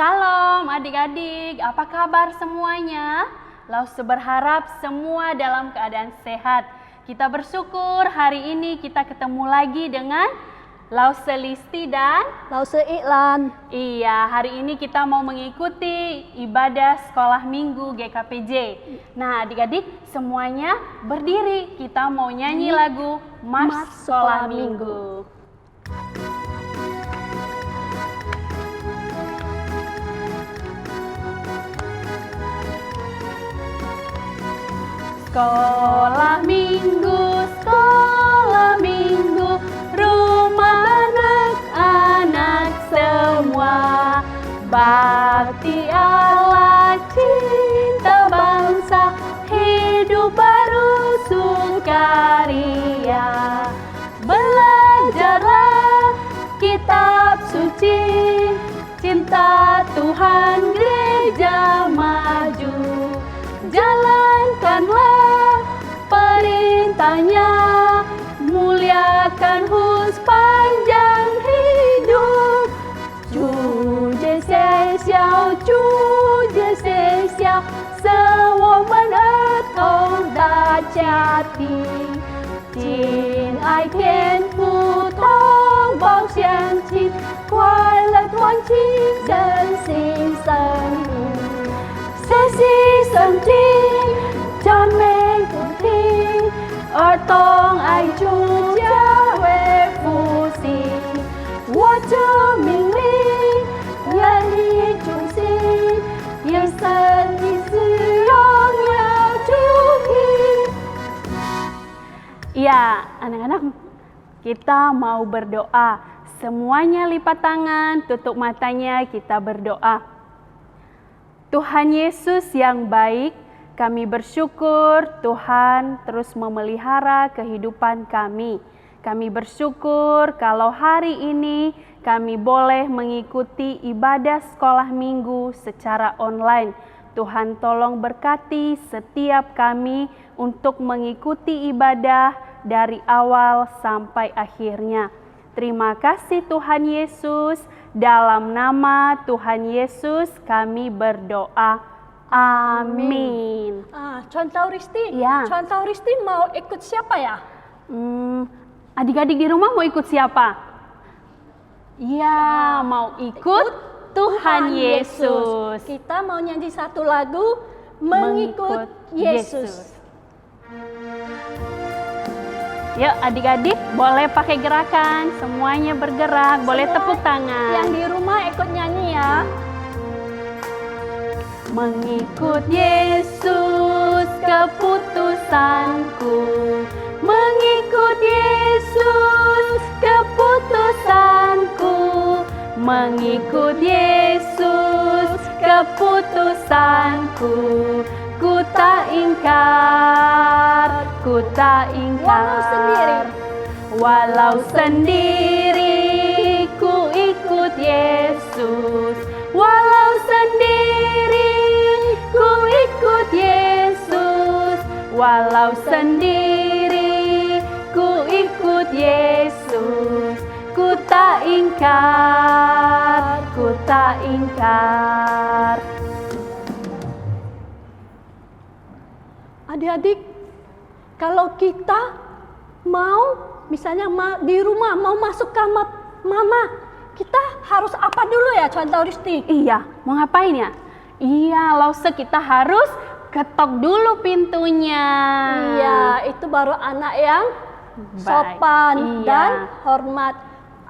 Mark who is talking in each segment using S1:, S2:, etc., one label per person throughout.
S1: Shalom adik-adik, apa kabar semuanya? Lause berharap semua dalam keadaan sehat. Kita bersyukur hari ini kita ketemu lagi dengan Lause Listi dan
S2: Lause Iklan.
S1: Iya, hari ini kita mau mengikuti ibadah sekolah minggu GKPJ. Nah adik-adik semuanya berdiri, kita mau nyanyi lagu Mars Sekolah Minggu. Sekolah minggu, rumah anak-anak semua. Bakti Allah, cinta bangsa, hidup baru sukaria. Belajarlah kitab suci, cinta Tuhan gereja maju. Jalankanlah perintahnya, muliakan sepanjang hidup. 主这些小，主这些小，是我们儿童的家庭。敬爱天父，同胞相亲，快乐团契，人心生活。学习圣经，赞美不停，儿童爱主，教会复兴。我这命令，愿意忠心，一生一世荣耀主题。Ya, anak-anak, kita mau berdoa. Semuanya lipat tangan, tutup matanya, kita berdoa. Tuhan Yesus yang baik, kami bersyukur Tuhan terus memelihara kehidupan kami. Kami bersyukur kalau hari ini kami boleh mengikuti ibadah sekolah minggu secara online. Tuhan tolong berkati setiap kami untuk mengikuti ibadah dari awal sampai akhirnya. Terima kasih Tuhan Yesus. Dalam nama Tuhan Yesus kami berdoa. Amin.
S2: Contoh Risti,
S1: Ya.
S2: Contoh Risti mau ikut siapa ya?
S1: Adik-adik di rumah mau ikut siapa? Ya, mau ikut Tuhan Yesus.
S2: Kita mau nyanyi satu lagu, Mengikut Yesus.
S1: Yuk adik-adik boleh pakai gerakan, semuanya bergerak, boleh tepuk tangan.
S2: Yang di rumah ikut nyanyi ya.
S1: Mengikut Yesus keputusanku, mengikut Yesus keputusanku, mengikut Yesus keputusanku. Ku tak ingkar, ku tak ingkar. Walau sendiri ku ikut Yesus. Walau sendiri ku ikut Yesus. Walau sendiri ku ikut Yesus. Ku tak ingkar, ku tak ingkar.
S2: Adik-adik, kalau kita mau misalnya di rumah mau masuk kamar mama, kita harus apa dulu ya Contoh Risti?
S1: Iya, mau ngapain ya? Iya, Lause kita harus ketok dulu pintunya.
S2: Iya, itu baru anak yang sopan dan hormat.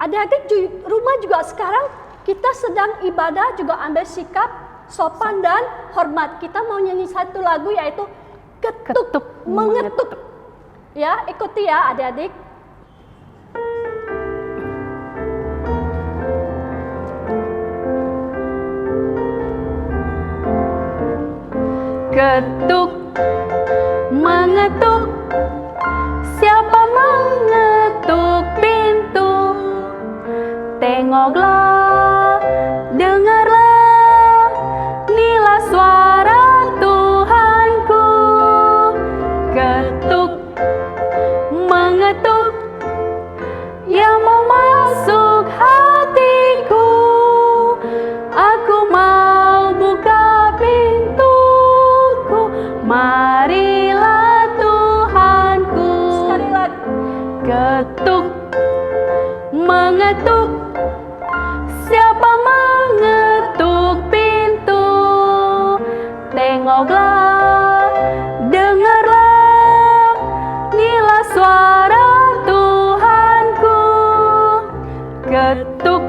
S2: Adik-adik rumah juga sekarang kita sedang ibadah juga ambil sikap sopan dan hormat. Kita mau nyanyi satu lagu yaitu Ketuk, mengetuk. Ya, ikuti ya adik-adik.
S1: Ketuk, mengetuk. Siapa mengetuk pintu? Tengoklah, dengarlah, inilah suara Tuhanku. Ketuk, mengetuk, yang mau masuk hatiku. Aku mau Siapa mengetuk pintu? Tengoklah, dengarlah, inilah suara Tuhanku. Ketuk,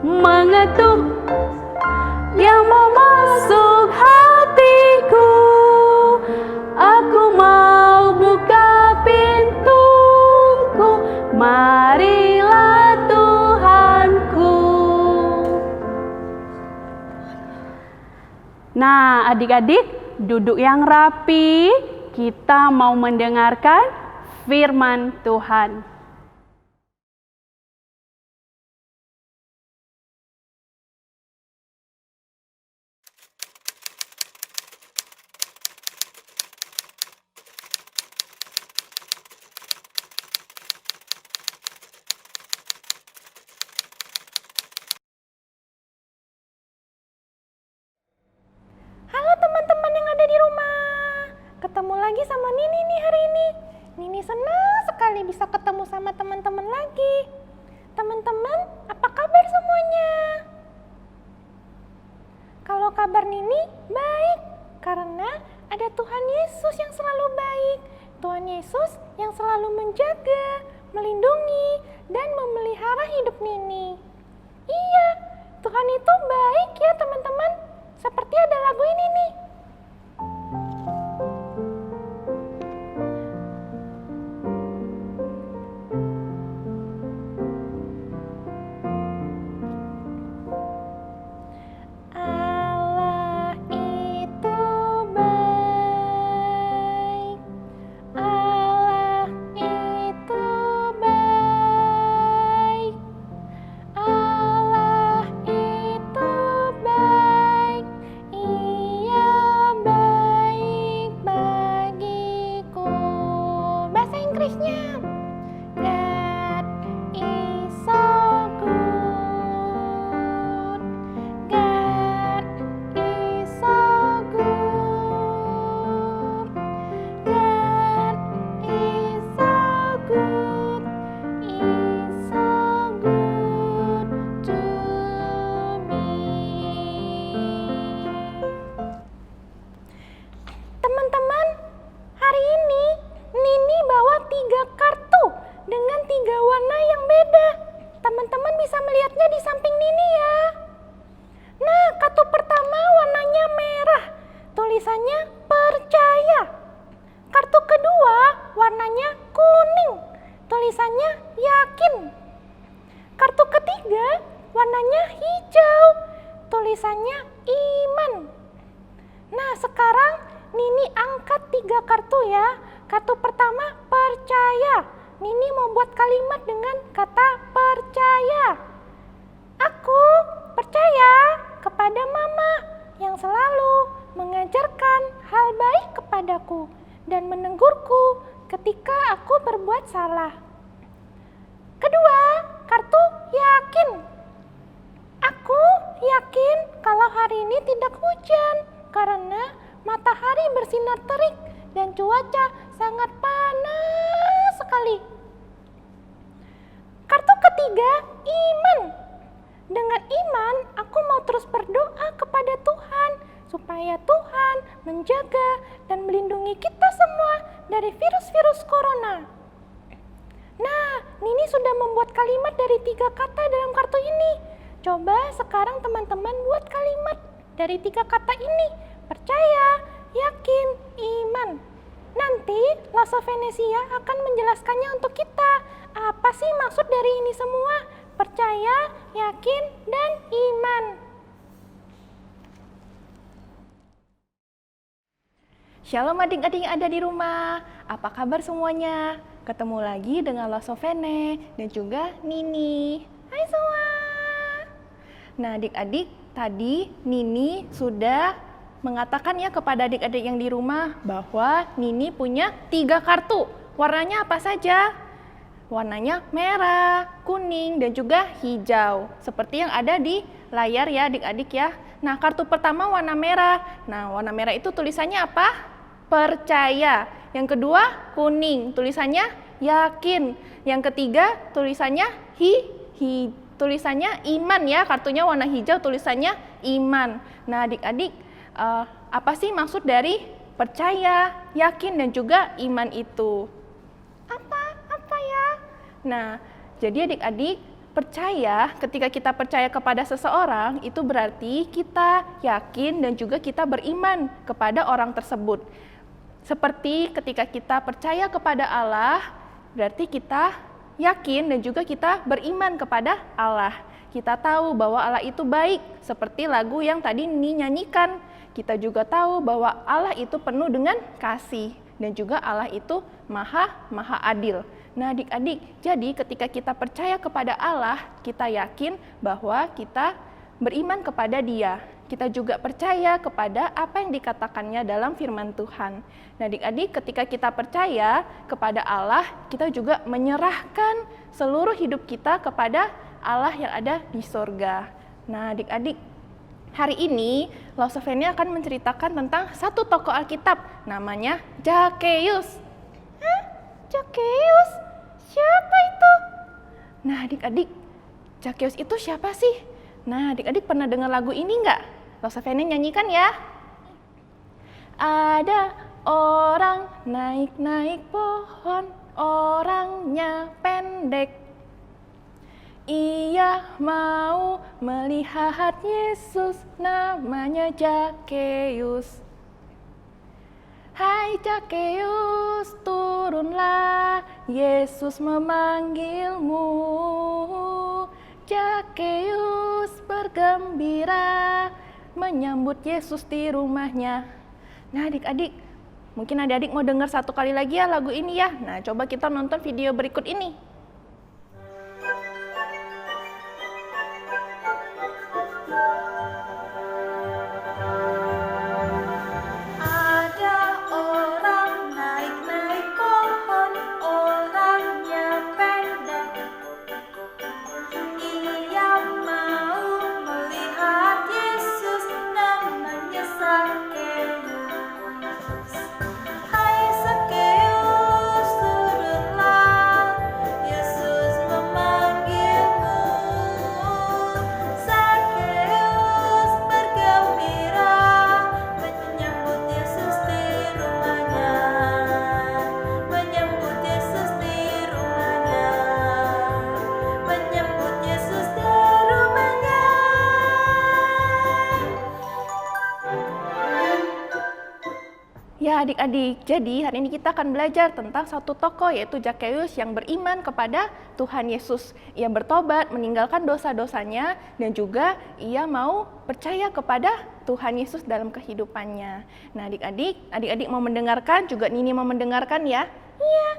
S1: mengetuk, yang mau masuk hatiku. Aku mau buka pintuku, marilah Tuhanku. Nah, adik-adik, duduk yang rapi. Kita mau mendengarkan firman Tuhan.
S3: Halo teman-teman yang ada di rumah. Ketemu lagi sama Nini nih hari ini. Nini senang sekali bisa ketemu sama teman-teman lagi. Teman-teman, apa kabar semuanya? Kalau kabar Nini baik, karena ada Tuhan Yesus yang selalu baik. Tuhan Yesus yang selalu menjaga, melindungi, dan memelihara hidup Nini. Iya, Tuhan itu baik ya teman-teman. Seperti ada lagu ini nih. Allah itu baik. Allah itu baik. Allah itu baik. Ia baik bagiku. Bahasa Inggrisnya. God is so good. God is so good. God is so good. Is so good to me. Teman-teman, hari ini Nini bawa 3 kartu dengan 3 warna yang beda. Teman-teman bisa melihatnya di samping Nini ya. Nah, kartu pertama warnanya merah. Tulisannya percaya. Kartu kedua warnanya kuning. Tulisannya yakin. Kartu ketiga warnanya hijau. Tulisannya iman. Nah, sekarang Nini angkat 3 kartu ya. Kartu pertama percaya. Nini mau buat kalimat dengan kata percaya. Aku percaya kepada Mama yang selalu mengajarkan hal baik kepadaku dan menegurku ketika aku berbuat salah. Kedua, kartu yakin. Aku yakin kalau hari ini tidak hujan karena matahari bersinar terik dan cuaca sangat panas sekali. Kartu ketiga, iman. Dengan iman, aku mau terus berdoa kepada Tuhan supaya Tuhan menjaga dan melindungi kita semua dari virus-virus corona. Nah, Nini sudah membuat kalimat dari 3 kata dalam kartu ini. Coba sekarang teman-teman buat kalimat dari 3 kata ini. Percaya, yakin, iman. Nanti Lasso Venesia akan menjelaskannya untuk kita. Apa sih maksud dari ini semua? Percaya, yakin, dan iman. Shalom adik-adik yang ada di rumah. Apa kabar semuanya? Ketemu lagi dengan Lasso Vene dan juga Nini. Hai semua. Nah adik-adik, tadi Nini sudah mengatakan ya kepada adik-adik yang di rumah bahwa Nini punya 3 kartu. Warnanya apa saja? Warnanya merah, kuning, dan juga hijau. Seperti yang ada di layar ya adik-adik ya. Nah kartu pertama warna merah. Nah warna merah itu tulisannya apa? Percaya. Yang kedua kuning, tulisannya yakin. Yang ketiga tulisannya tulisannya iman ya, kartunya warna hijau tulisannya iman. Nah adik-adik, apa sih maksud dari percaya, yakin, dan juga iman itu? Apa ya? Nah, jadi adik-adik, percaya, ketika kita percaya kepada seseorang, itu berarti kita yakin dan juga kita beriman kepada orang tersebut. Seperti ketika kita percaya kepada Allah, berarti kita yakin dan juga kita beriman kepada Allah. Kita tahu bahwa Allah itu baik, seperti lagu yang tadi Nini nyanyikan. Kita juga tahu bahwa Allah itu penuh dengan kasih, dan juga Allah itu maha adil. Nah adik-adik, jadi ketika kita percaya kepada Allah, kita yakin bahwa kita beriman kepada Dia. Kita juga percaya kepada apa yang dikatakannya dalam firman Tuhan. Nah adik-adik, ketika kita percaya kepada Allah, kita juga menyerahkan seluruh hidup kita kepada Allah yang ada di surga. Nah adik-adik, hari ini Lausovenia akan menceritakan tentang satu tokoh Alkitab, namanya Zakheus. Hah? Zakheus? Siapa itu? Nah adik-adik, Zakheus itu siapa sih? Nah adik-adik pernah dengar lagu ini nggak? Lausovenia nyanyikan ya. Ada orang naik-naik pohon, orangnya pendek. Ia mau melihat Yesus, namanya Zakheus. Hai Zakheus, turunlah, Yesus memanggilmu. Zakheus bergembira, menyambut Yesus di rumahnya. Nah adik-adik, mungkin adik-adik mau dengar satu kali lagi ya lagu ini ya. Nah coba kita nonton video berikut ini. Ya adik-adik, jadi hari ini kita akan belajar tentang satu tokoh yaitu Zakheus yang beriman kepada Tuhan Yesus. Ia bertobat, meninggalkan dosa-dosanya, dan juga ia mau percaya kepada Tuhan Yesus dalam kehidupannya. Nah adik-adik mau mendengarkan, juga Nini mau mendengarkan ya? Iya.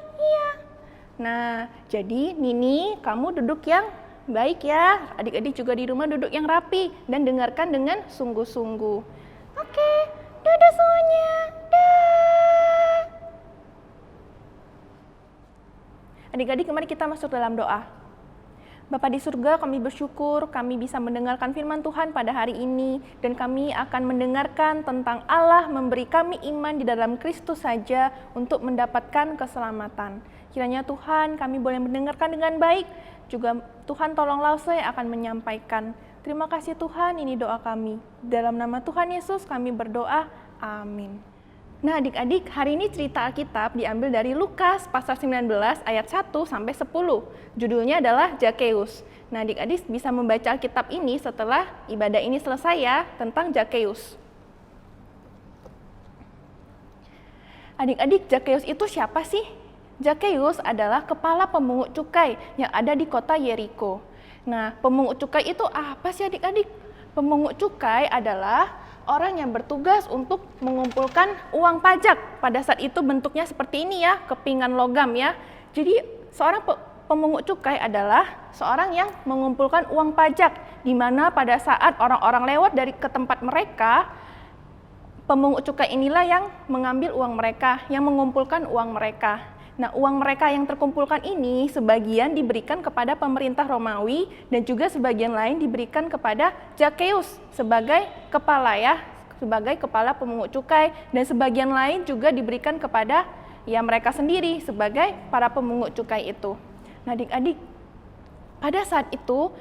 S3: Nah, jadi Nini, kamu duduk yang baik ya. Adik-adik juga di rumah duduk yang rapi dan dengarkan dengan sungguh-sungguh. Oke, dadah semuanya. Adik-adik, mari kita masuk dalam doa. Bapa di surga, kami bersyukur kami bisa mendengarkan firman Tuhan pada hari ini, dan kami akan mendengarkan tentang Allah memberi kami iman di dalam Kristus saja untuk mendapatkan keselamatan. Kiranya Tuhan kami boleh mendengarkan dengan baik, juga Tuhan tolonglah saya akan menyampaikan. Terima kasih Tuhan, ini doa kami. Dalam nama Tuhan Yesus kami berdoa, amin. Nah adik-adik, hari ini cerita Alkitab diambil dari Lukas pasal 19 ayat 1 sampai 10. Judulnya adalah Zakheus. Nah adik-adik bisa membaca Alkitab ini setelah ibadah ini selesai ya, tentang Zakheus. Adik-adik, Zakheus itu siapa sih? Zakheus adalah kepala pemungut cukai yang ada di kota Yeriko. Nah, pemungut cukai itu apa sih adik-adik? Pemungut cukai adalah orang yang bertugas untuk mengumpulkan uang pajak. Pada saat itu bentuknya seperti ini ya, kepingan logam ya. Jadi seorang pemungut cukai adalah seorang yang mengumpulkan uang pajak, di mana pada saat orang-orang lewat ke tempat mereka, pemungut cukai inilah yang mengambil uang mereka, yang mengumpulkan uang mereka. Nah, uang mereka yang terkumpulkan ini sebagian diberikan kepada pemerintah Romawi dan juga sebagian lain diberikan kepada Zakheus sebagai kepala ya, sebagai kepala pemungut cukai, dan sebagian lain juga diberikan kepada ya mereka sendiri sebagai para pemungut cukai itu. Nah, adik-adik, Pada saat itu,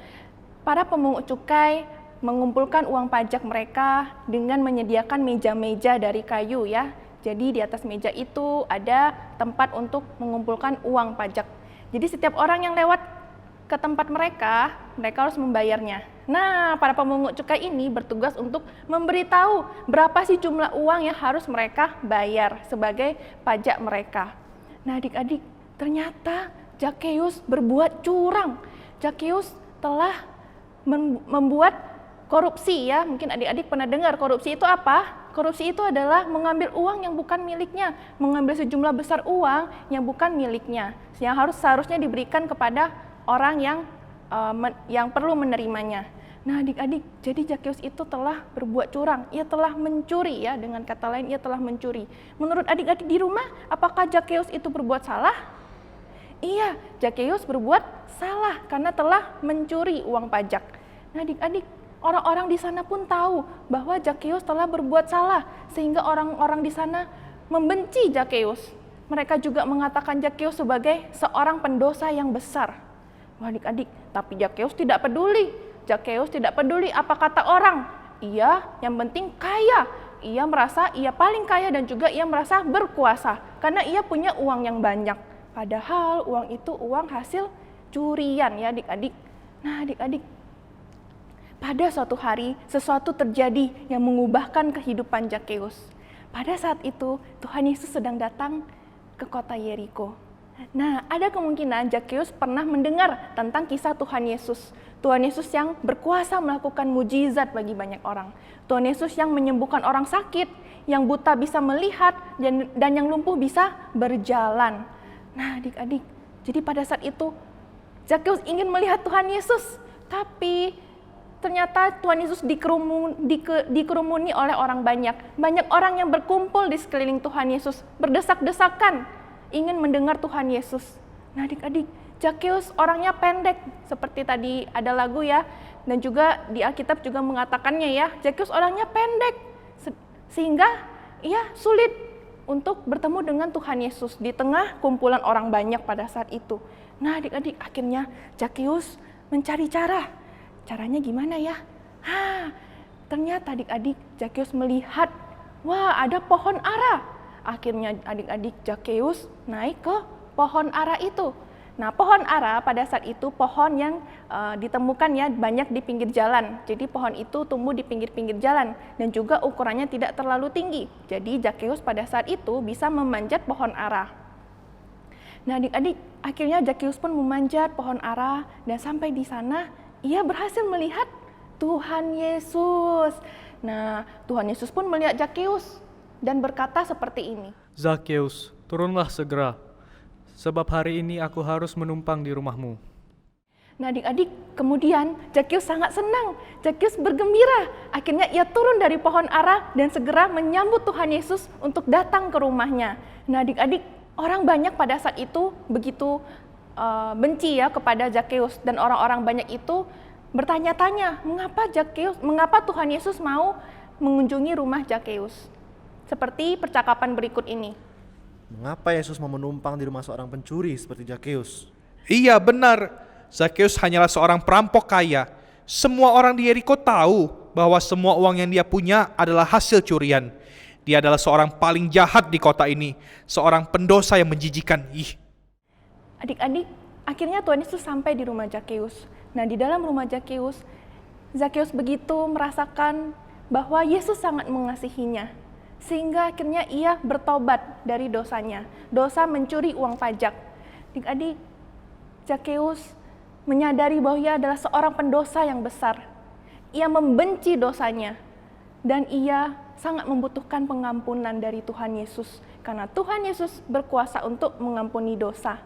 S3: para pemungut cukai mengumpulkan uang pajak mereka dengan menyediakan meja-meja dari kayu ya. Jadi di atas meja itu ada tempat untuk mengumpulkan uang pajak. Jadi setiap orang yang lewat ke tempat mereka harus membayarnya. Nah, para pemungut cukai ini bertugas untuk memberitahu berapa sih jumlah uang yang harus mereka bayar sebagai pajak mereka. Nah, adik-adik, ternyata Zakheus berbuat curang. Zakheus telah membuat korupsi ya. Mungkin adik-adik pernah dengar korupsi itu apa? Korupsi itu adalah mengambil uang yang bukan miliknya, mengambil sejumlah besar uang yang bukan miliknya, yang seharusnya diberikan kepada orang yang perlu menerimanya. Nah, adik-adik, jadi Zakheus itu telah berbuat curang, ia telah mencuri ya, dengan kata lain ia telah mencuri. Menurut adik-adik di rumah, apakah Zakheus itu berbuat salah? Iya, Zakheus berbuat salah karena telah mencuri uang pajak. Nah, adik-adik, orang-orang di sana pun tahu bahwa Zakheus telah berbuat salah, sehingga orang-orang di sana membenci Zakheus. Mereka juga mengatakan Zakheus sebagai seorang pendosa yang besar. Wah, adik-adik, tapi Zakheus tidak peduli. Zakheus tidak peduli apa kata orang. Ia yang penting kaya. Ia merasa ia paling kaya dan juga ia merasa berkuasa karena ia punya uang yang banyak. Padahal uang itu uang hasil curian ya adik-adik. Nah, adik-adik, pada suatu hari sesuatu terjadi yang mengubahkan kehidupan Zakheus. Pada saat itu Tuhan Yesus sedang datang ke kota Yeriko. Nah, ada kemungkinan Zakheus pernah mendengar tentang kisah Tuhan Yesus. Tuhan Yesus yang berkuasa melakukan mujizat bagi banyak orang. Tuhan Yesus yang menyembuhkan orang sakit, yang buta bisa melihat, dan yang lumpuh bisa berjalan. Nah, adik-adik, jadi pada saat itu Zakheus ingin melihat Tuhan Yesus, tapi ternyata Tuhan Yesus dikerumuni oleh orang banyak. Banyak orang yang berkumpul di sekeliling Tuhan Yesus, berdesak-desakan ingin mendengar Tuhan Yesus. Nah, adik-adik, Zakheus orangnya pendek, seperti tadi ada lagu ya, dan juga di Alkitab juga mengatakannya ya, Zakheus orangnya pendek, sehingga ia sulit untuk bertemu dengan Tuhan Yesus di tengah kumpulan orang banyak pada saat itu. Nah, adik-adik, akhirnya Zakheus mencari cara. Caranya gimana ya? Ternyata adik-adik, Zakheus melihat, wah, ada pohon ara. Akhirnya adik-adik, Zakheus naik ke pohon ara itu. Nah, pohon ara pada saat itu pohon yang ditemukan ya banyak di pinggir jalan. Jadi pohon itu tumbuh di pinggir-pinggir jalan dan juga ukurannya tidak terlalu tinggi. Jadi Zakheus pada saat itu bisa memanjat pohon ara. Nah, adik-adik, akhirnya Zakheus pun memanjat pohon ara dan sampai di sana ia berhasil melihat Tuhan Yesus. Nah, Tuhan Yesus pun melihat Zakheus dan berkata seperti ini.
S4: Zakheus, turunlah segera. Sebab hari ini aku harus menumpang di rumahmu.
S3: Nah, adik-adik, kemudian Zakheus sangat senang. Zakheus bergembira. Akhirnya ia turun dari pohon ara dan segera menyambut Tuhan Yesus untuk datang ke rumahnya. Nah, adik-adik, orang banyak pada saat itu begitu benci ya kepada Zakheus, dan orang-orang banyak itu bertanya-tanya, mengapa Tuhan Yesus mau mengunjungi rumah Zakheus? Seperti percakapan berikut ini.
S5: Mengapa Yesus mau menumpang di rumah seorang pencuri seperti Zakheus?
S6: Iya, benar. Zakheus hanyalah seorang perampok kaya. Semua orang di Yeriko tahu bahwa semua uang yang dia punya adalah hasil curian. Dia adalah seorang paling jahat di kota ini, seorang pendosa yang menjijikan.
S3: Adik-adik, akhirnya Tuhan Yesus sampai di rumah Zakheus. Nah, di dalam rumah Zakheus, Zakheus begitu merasakan bahwa Yesus sangat mengasihinya. Sehingga akhirnya ia bertobat dari dosanya, dosa mencuri uang pajak. Adik-adik, Zakheus menyadari bahwa ia adalah seorang pendosa yang besar. Ia membenci dosanya, dan ia sangat membutuhkan pengampunan dari Tuhan Yesus, karena Tuhan Yesus berkuasa untuk mengampuni dosa.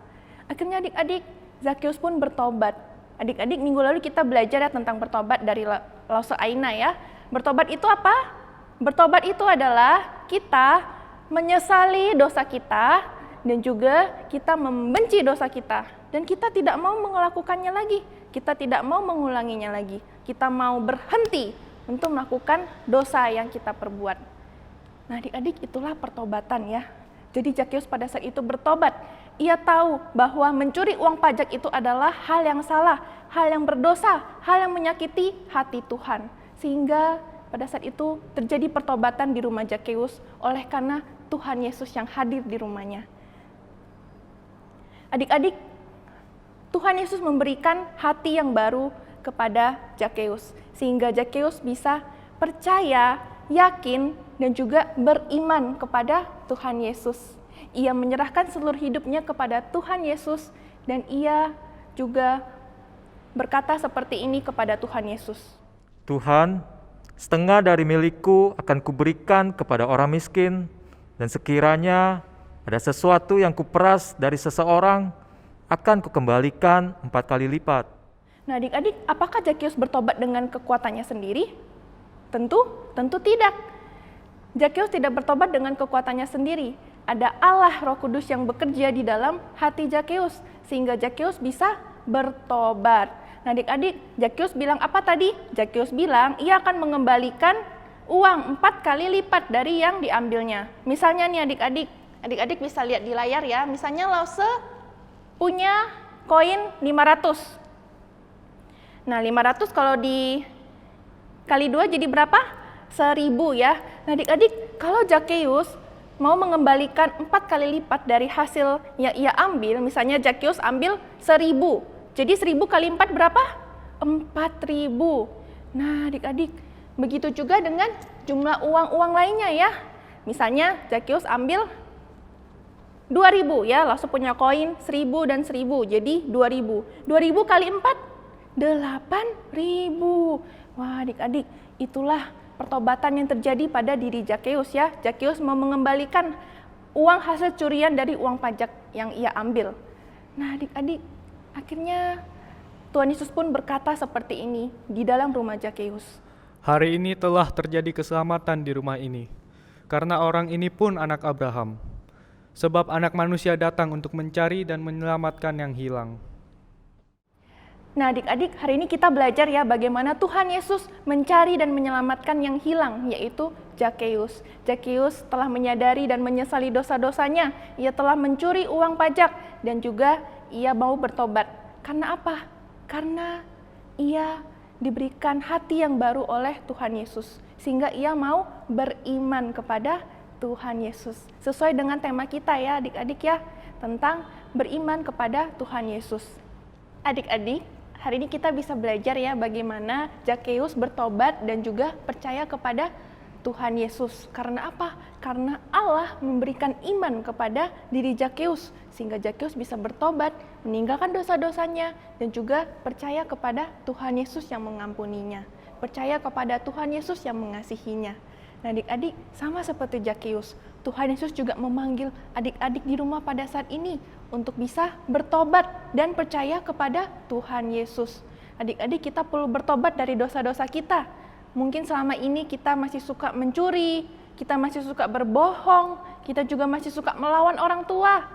S3: Akhirnya adik-adik, Zakheus pun bertobat. Adik-adik, minggu lalu kita belajar ya tentang bertobat dari Lause Aina ya. Bertobat itu apa? Bertobat itu adalah kita menyesali dosa kita dan juga kita membenci dosa kita. Dan kita tidak mau melakukannya lagi, kita tidak mau mengulanginya lagi. Kita mau berhenti untuk melakukan dosa yang kita perbuat. Nah, adik-adik, itulah pertobatan ya. Jadi Zakheus pada saat itu bertobat. ia tahu bahwa mencuri uang pajak itu adalah hal yang salah, hal yang berdosa, hal yang menyakiti hati Tuhan. Sehingga pada saat itu terjadi pertobatan di rumah Zakeus oleh karena Tuhan Yesus yang hadir di rumahnya. Adik-adik, Tuhan Yesus memberikan hati yang baru kepada Zakeus, sehingga Zakeus bisa percaya, yakin, dan juga beriman kepada Tuhan Yesus. Ia menyerahkan seluruh hidupnya kepada Tuhan Yesus, dan ia juga berkata seperti ini kepada Tuhan Yesus.
S7: Tuhan, setengah dari milikku akan kuberikan kepada orang miskin, dan sekiranya ada sesuatu yang kuperas dari seseorang, akan kukembalikan 4 kali lipat.
S3: Nah adik-adik, apakah Zakeus bertobat dengan kekuatannya sendiri? Tentu tidak. Zakeus tidak bertobat dengan kekuatannya sendiri. Ada Allah Roh Kudus yang bekerja di dalam hati Zakeus, sehingga Zakeus bisa bertobat. Nah adik-adik, Zakeus bilang apa tadi? Zakeus bilang ia akan mengembalikan uang 4 kali lipat dari yang diambilnya. Misalnya nih adik-adik bisa lihat di layar ya, misalnya Lause punya koin 500. Nah 500 kalau dikali 2 jadi berapa? 1000 ya. Nah adik-adik, kalau Zakeus mau mengembalikan 4 kali lipat dari hasil yang ia ambil, misalnya Zakeus ambil 1000, jadi 1000 kali 4 berapa? 4000. Nah adik-adik, begitu juga dengan jumlah uang-uang lainnya ya. Misalnya Zakeus ambil 2000 ya, langsung punya koin 1000 dan 1000, jadi 2000. 2000 kali 4, 8000. Wah adik-adik, itulah pertobatan yang terjadi pada diri Zakeus ya. Zakeus mau mengembalikan uang hasil curian dari uang pajak yang ia ambil. Nah adik-adik, akhirnya Tuhan Yesus pun berkata seperti ini di dalam rumah Zakeus.
S4: Hari ini telah terjadi keselamatan di rumah ini, karena orang ini pun anak Abraham. Sebab anak manusia datang untuk mencari dan menyelamatkan yang hilang.
S3: Nah adik-adik, hari ini kita belajar ya bagaimana Tuhan Yesus mencari dan menyelamatkan yang hilang, yaitu Zakeus. Zakeus telah menyadari dan menyesali dosa-dosanya. Ia telah mencuri uang pajak dan juga ia mau bertobat. Karena apa? Karena ia diberikan hati yang baru oleh Tuhan Yesus, sehingga ia mau beriman kepada Tuhan Yesus. Sesuai dengan tema kita ya adik-adik ya, tentang beriman kepada Tuhan Yesus. Adik-adik, hari ini kita bisa belajar ya bagaimana Zakeus bertobat dan juga percaya kepada Tuhan Yesus. Karena apa? Karena Allah memberikan iman kepada diri Zakeus, sehingga Zakeus bisa bertobat, meninggalkan dosa-dosanya, dan juga percaya kepada Tuhan Yesus yang mengampuninya. Percaya kepada Tuhan Yesus yang mengasihinya. Nah adik-adik, sama seperti Zakeus, Tuhan Yesus juga memanggil adik-adik di rumah pada saat ini untuk bisa bertobat dan percaya kepada Tuhan Yesus. Adik-adik, kita perlu bertobat dari dosa-dosa kita. Mungkin selama ini kita masih suka mencuri, kita masih suka berbohong, kita juga masih suka melawan orang tua.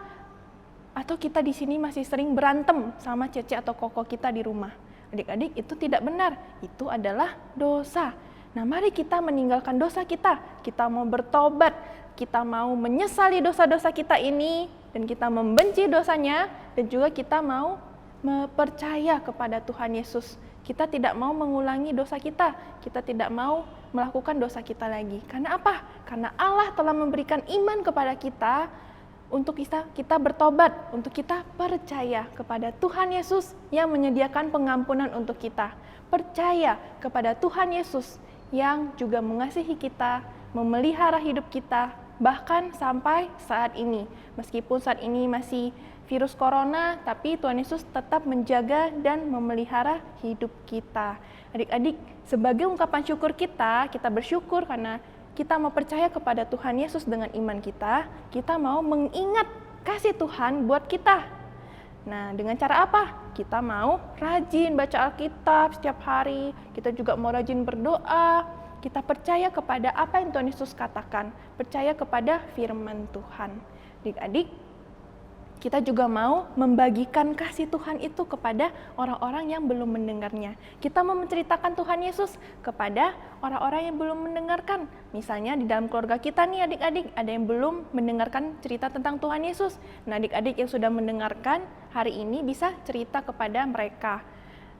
S3: Atau kita di sini masih sering berantem sama cece atau koko kita di rumah. Adik-adik, itu tidak benar, itu adalah dosa. Nah mari kita meninggalkan dosa kita mau bertobat, kita mau menyesali dosa-dosa kita ini, dan kita membenci dosanya, dan juga kita mau percaya kepada Tuhan Yesus. Kita tidak mau mengulangi dosa kita tidak mau melakukan dosa kita lagi. Karena apa? Karena Allah telah memberikan iman kepada kita, untuk kita bertobat, untuk kita percaya kepada Tuhan Yesus yang menyediakan pengampunan untuk kita. Percaya kepada Tuhan Yesus yang juga mengasihi kita, memelihara hidup kita, bahkan sampai saat ini. Meskipun saat ini masih virus corona, tapi Tuhan Yesus tetap menjaga dan memelihara hidup kita. Adik-adik, sebagai ungkapan syukur kita bersyukur karena kita mau percaya kepada Tuhan Yesus dengan iman kita mau mengingat kasih Tuhan buat kita. Nah, dengan cara apa? Kita mau rajin baca Alkitab setiap hari, kita juga mau rajin berdoa, kita percaya kepada apa yang Tuhan Yesus katakan, percaya kepada firman Tuhan. Adik-adik, kita juga mau membagikan kasih Tuhan itu kepada orang-orang yang belum mendengarnya. Kita mau menceritakan Tuhan Yesus kepada orang-orang yang belum mendengarkan. Misalnya di dalam keluarga kita nih adik-adik, ada yang belum mendengarkan cerita tentang Tuhan Yesus. Nah, adik-adik yang sudah mendengarkan hari ini bisa cerita kepada mereka.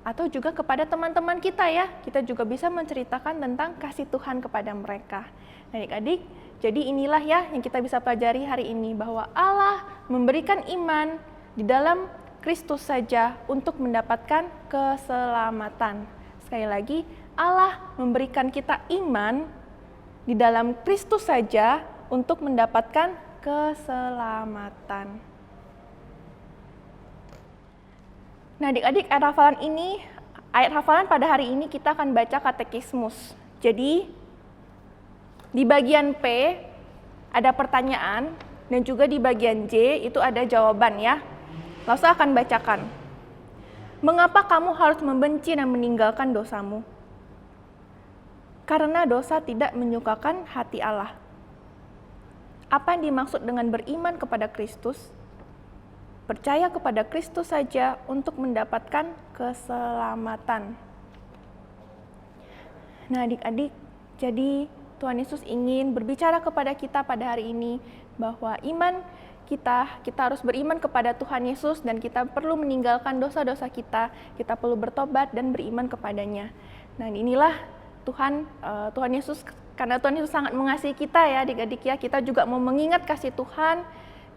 S3: Atau juga kepada teman-teman kita ya, kita juga bisa menceritakan tentang kasih Tuhan kepada mereka. Nah, adik-adik, jadi inilah ya yang kita bisa pelajari hari ini, bahwa Allah memberikan iman di dalam Kristus saja untuk mendapatkan keselamatan. Sekali lagi, Allah memberikan kita iman di dalam Kristus saja untuk mendapatkan keselamatan. Nah, adik-adik, ayat hafalan pada hari ini kita akan baca katekismus. Jadi, di bagian P ada pertanyaan dan juga di bagian J itu ada jawaban ya. Lalu akan bacakan. Mengapa kamu harus membenci dan meninggalkan dosamu? Karena dosa tidak menyukakan hati Allah. Apa yang dimaksud dengan beriman kepada Kristus? Percaya kepada Kristus saja untuk mendapatkan keselamatan. Nah, adik-adik, jadi Tuhan Yesus ingin berbicara kepada kita pada hari ini bahwa iman kita harus beriman kepada Tuhan Yesus dan kita perlu meninggalkan dosa-dosa kita perlu bertobat dan beriman kepadanya. Nah, inilah Tuhan Yesus, karena Tuhan Yesus sangat mengasihi kita ya adik-adik ya, kita juga mau mengingat kasih Tuhan.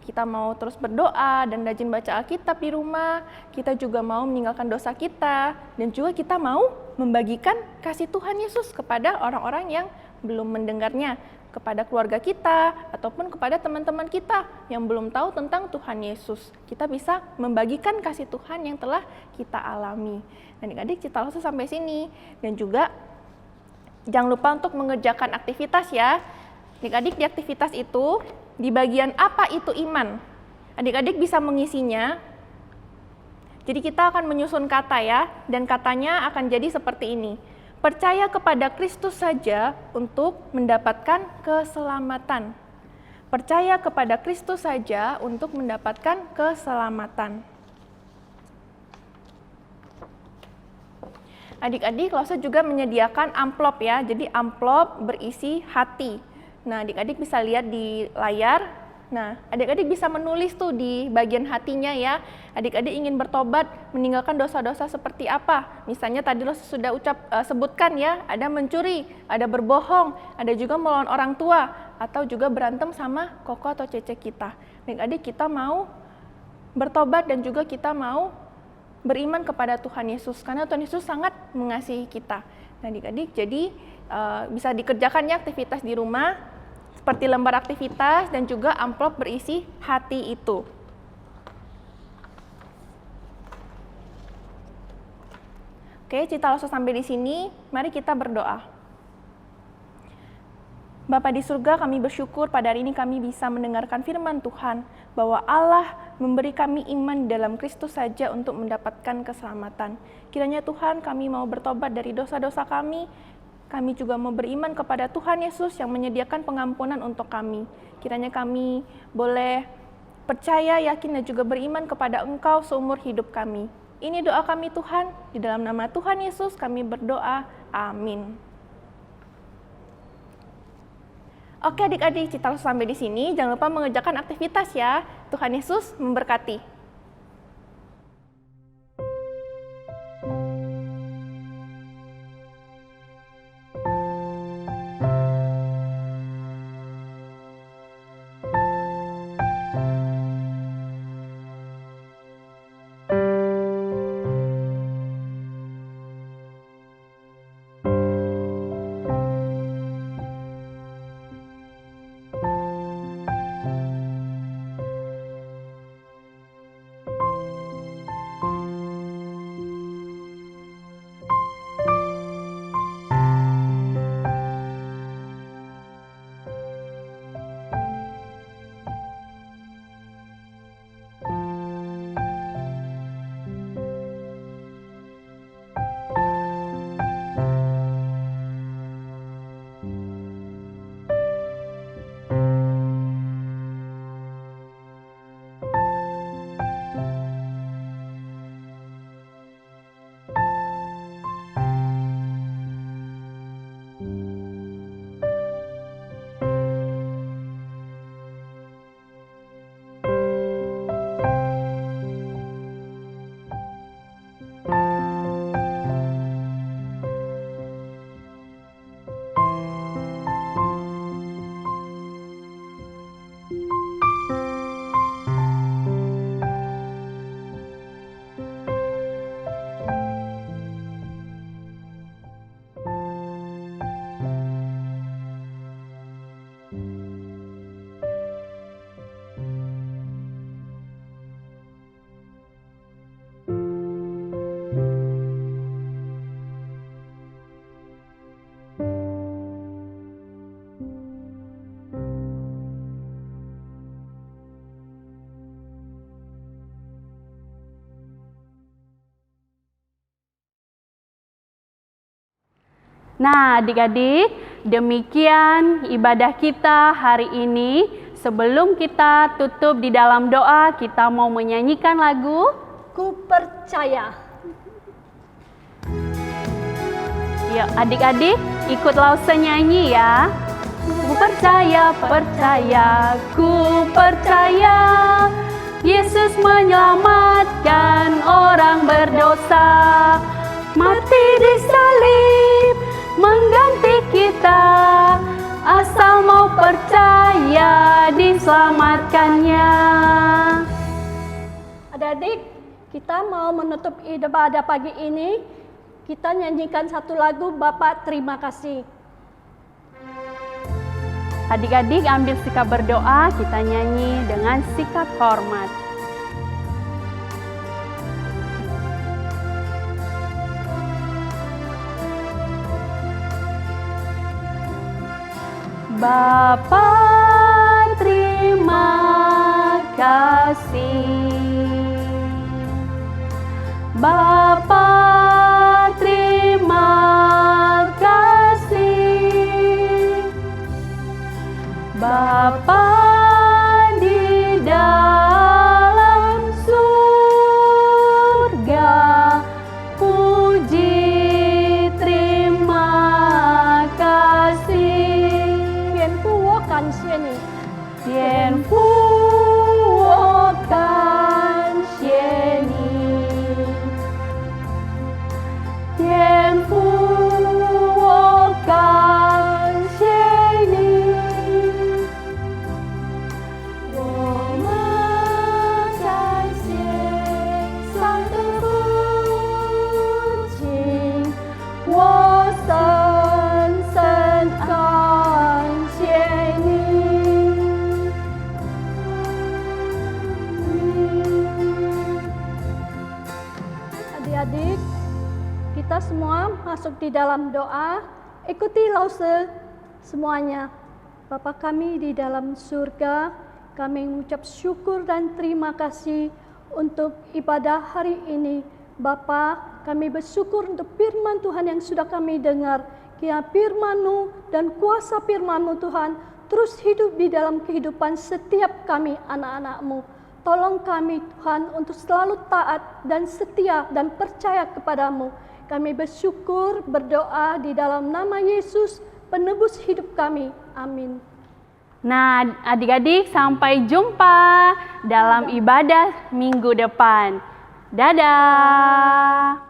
S3: Kita mau terus berdoa dan rajin baca Alkitab di rumah, kita juga mau meninggalkan dosa kita, dan juga kita mau membagikan kasih Tuhan Yesus kepada orang-orang yang belum mendengarnya, kepada keluarga kita, ataupun kepada teman-teman kita yang belum tahu tentang Tuhan Yesus. Kita bisa membagikan kasih Tuhan yang telah kita alami. Dan adik-adik, Cita Langsung sampai sini. Dan juga jangan lupa untuk mengerjakan aktivitas ya. Adik-adik, di aktivitas itu, di bagian apa itu iman? Adik-adik bisa mengisinya. Jadi kita akan menyusun kata ya, dan katanya akan jadi seperti ini. Percaya kepada Kristus saja untuk mendapatkan keselamatan. Percaya kepada Kristus saja untuk mendapatkan keselamatan. Adik-adik, Lose juga menyediakan amplop ya, jadi amplop berisi hati. Nah, adik-adik bisa lihat di layar. Nah, adik-adik bisa menulis tuh di bagian hatinya ya. Adik-adik ingin bertobat, meninggalkan dosa-dosa seperti apa? Misalnya tadi lo sudah sebutkan ya, ada mencuri, ada berbohong, ada juga melawan orang tua, atau juga berantem sama koko atau cece kita. Adik-adik, kita mau bertobat dan juga kita mau beriman kepada Tuhan Yesus, karena Tuhan Yesus sangat mengasihi kita. Nah, adik-adik, jadi bisa dikerjakan ya aktivitas di rumah, seperti lembar aktivitas dan juga amplop berisi hati itu. Oke, Cita Langsung sampai di sini. Mari kita berdoa. Bapa di surga, kami bersyukur pada hari ini kami bisa mendengarkan firman Tuhan, bahwa Allah memberi kami iman dalam Kristus saja untuk mendapatkan keselamatan. Kiranya Tuhan, kami mau bertobat dari dosa-dosa kami juga mau beriman kepada Tuhan Yesus yang menyediakan pengampunan untuk kami. Kiranya kami boleh percaya, yakin, dan juga beriman kepada Engkau seumur hidup kami. Ini doa kami Tuhan, di dalam nama Tuhan Yesus kami berdoa, amin. Oke adik-adik, Cita Langsung sampai di sini. Jangan lupa mengerjakan aktivitas ya. Tuhan Yesus memberkati.
S1: Nah, adik-adik, demikian ibadah kita hari ini. Sebelum kita tutup di dalam doa, kita mau menyanyikan lagu
S2: Ku percaya.
S1: Yuk adik-adik ikut Lause nyanyi ya. Ku percaya, percaya, ku percaya Yesus menyelamatkan orang berdosa. Mati di salib mengganti kita, asal mau percaya diselamatkannya.
S2: Adik-adik, kita mau menutup ibadah pagi ini. Kita nyanyikan satu lagu, Bapak terima kasih.
S1: Adik-adik ambil sikap berdoa, kita nyanyi dengan sikap hormat. Bapa terima kasih, Bapa terima kasih, Bapa di dalam surga, puji terima kasih.
S2: 天父，我感谢你，
S1: 天父，我感谢你，天父，我感谢你，我们在线上的父亲，我深深感谢你。
S2: Adik-adik, kita semua masuk di dalam doa. Ikuti Lause semuanya. Bapa kami di dalam surga, kami mengucap syukur dan terima kasih untuk ibadah hari ini. Bapa, kami bersyukur untuk firman Tuhan yang sudah kami dengar. Kiranya firman-Mu dan kuasa firman-Mu Tuhan terus hidup di dalam kehidupan setiap kami anak-anak-Mu. Tolong kami Tuhan untuk selalu taat dan setia dan percaya kepadamu. Kami bersyukur, berdoa di dalam nama Yesus, penebus hidup kami. Amin.
S1: Nah, adik-adik sampai jumpa dalam ibadah minggu depan. Dadah.